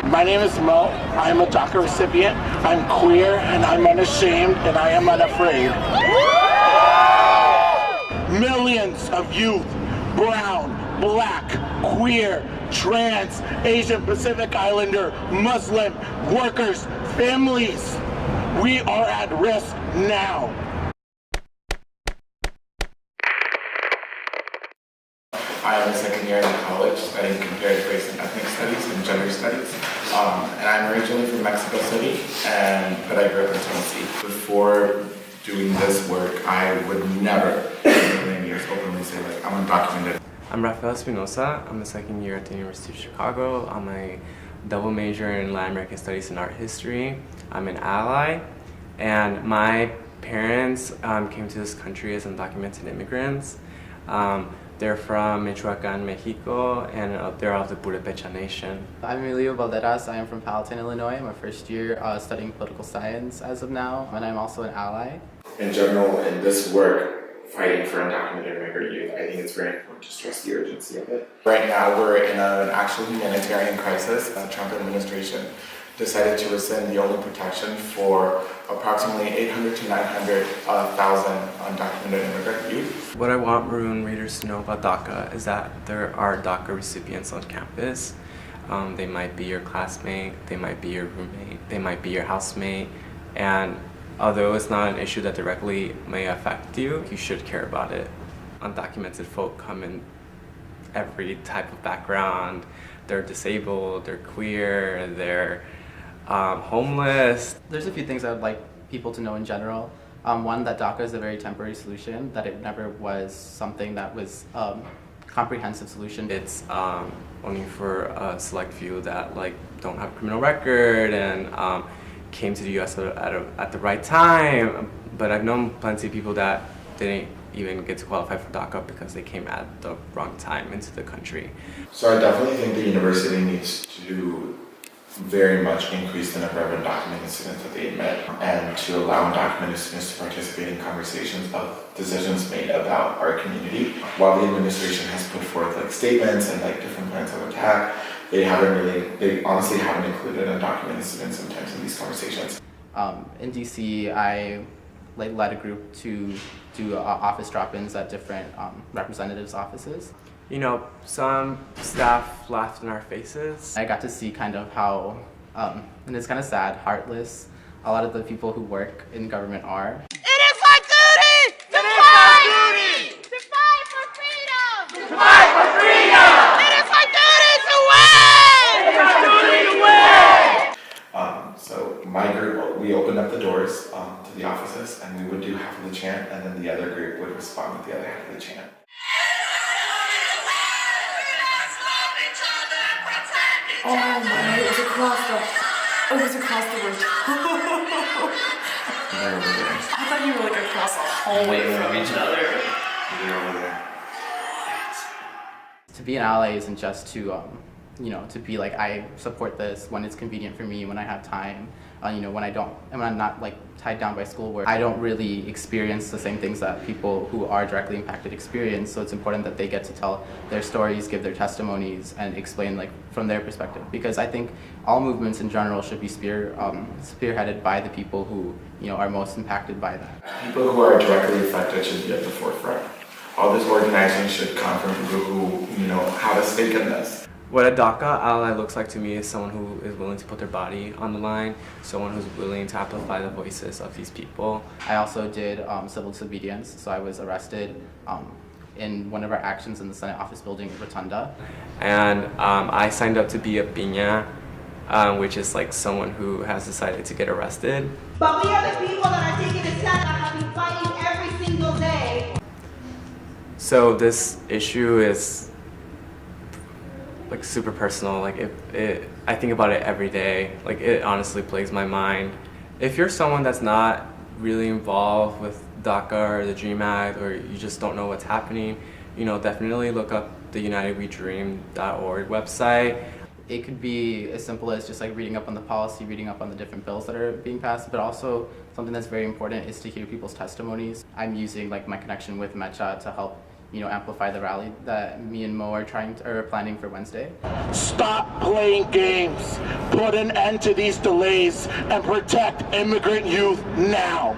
My name is Mo. I am a DACA recipient. I'm queer and I'm unashamed and I am unafraid. Millions of youth, brown, black, queer, trans, Asian Pacific Islander, Muslim, workers, families. We are at risk now. I am a second year in college studying comparative race and ethnic studies and gender studies. And I'm originally from Mexico City, but I grew up in Tennessee. Before doing this work, I would never in a million years openly say, like, I'm undocumented. I'm Raphael Espinoza. I'm a second year at the University of Chicago. I'm a double major in Latin American Studies and Art History. I'm an ally, and my parents came to this country as undocumented immigrants. They're from Michoacan, Mexico, and they're of the Purepecha Nation. I'm Emilio Balderas. I am from Palatine, Illinois. I'm a first year studying political science as of now, and I'm also an ally. In general, in this work, fighting for undocumented immigrant youth, I think it's very important to stress the urgency of it. Right now, we're in an actual humanitarian crisis. The Trump administration decided to rescind the only protection for approximately 800 to 900,000 undocumented immigrant youth. What I want Maroon readers to know about DACA is that there are DACA recipients on campus. They might be your classmate, they might be your roommate, they might be your housemate, and although it's not an issue that directly may affect you, you should care about it. Undocumented folk come in every type of background. They're disabled, they're queer, they're homeless. There's a few things I would like people to know in general. One, that DACA is a very temporary solution, that it never was something that was a comprehensive solution. It's only for a select few that don't have a criminal record and came to the U.S. at the right time. But I've known plenty of people that didn't even get to qualify for DACA because they came at the wrong time into the country. So I definitely think the university needs to very much increase the number of undocumented students that they admit, and to allow undocumented students to participate in conversations of decisions made about our community. While the administration has put forth statements and different plans of attack, they honestly haven't included undocumented students sometimes in these conversations. In DC, I led a group to do office drop-ins at different representatives' offices. You know, some staff laughed in our faces. I got to see kind of how, and it's kind of sad, heartless a lot of the people who work in government are. It is my duty to fight! To fight for freedom! To fight for freedom! It is my duty to win! It is my duty to win! So my group, we opened up the doors to the offices, and we would do half of the chant, and then the other group would respond with the other half of the chant. Oh my, it was across the room. They're over there. I thought you were across the hallway from each other. They're over there. To be an ally isn't just to, to be I support this when it's convenient for me, when I have time, when I'm not tied down by schoolwork. I don't really experience the same things that people who are directly impacted experience, so it's important that they get to tell their stories, give their testimonies, and explain from their perspective. Because I think all movements in general should be spearheaded by the people who are most impacted by that. People who are directly affected should be at the forefront. All this organizing should come from people who have a stake in this. What a DACA ally looks like to me is someone who is willing to put their body on the line, someone who's willing to amplify the voices of these people. I also did civil disobedience, so I was arrested in one of our actions in the Senate office building in Rotunda. And I signed up to be a piña, which is someone who has decided to get arrested. But we are the people that are taking a stand and have been fighting every single day. So this issue is super personal. I think about it every day. It honestly plagues my mind. If you're someone that's not really involved with DACA or the DREAM Act, or you just don't know what's happening, definitely look up the UnitedWeDream.org website. It could be as simple as just reading up on the policy, reading up on the different bills that are being passed, but also something that's very important is to hear people's testimonies. I'm using my connection with Mecha to help amplify the rally that me and Mo are planning for Wednesday. Stop playing games. Put an end to these delays and protect immigrant youth now.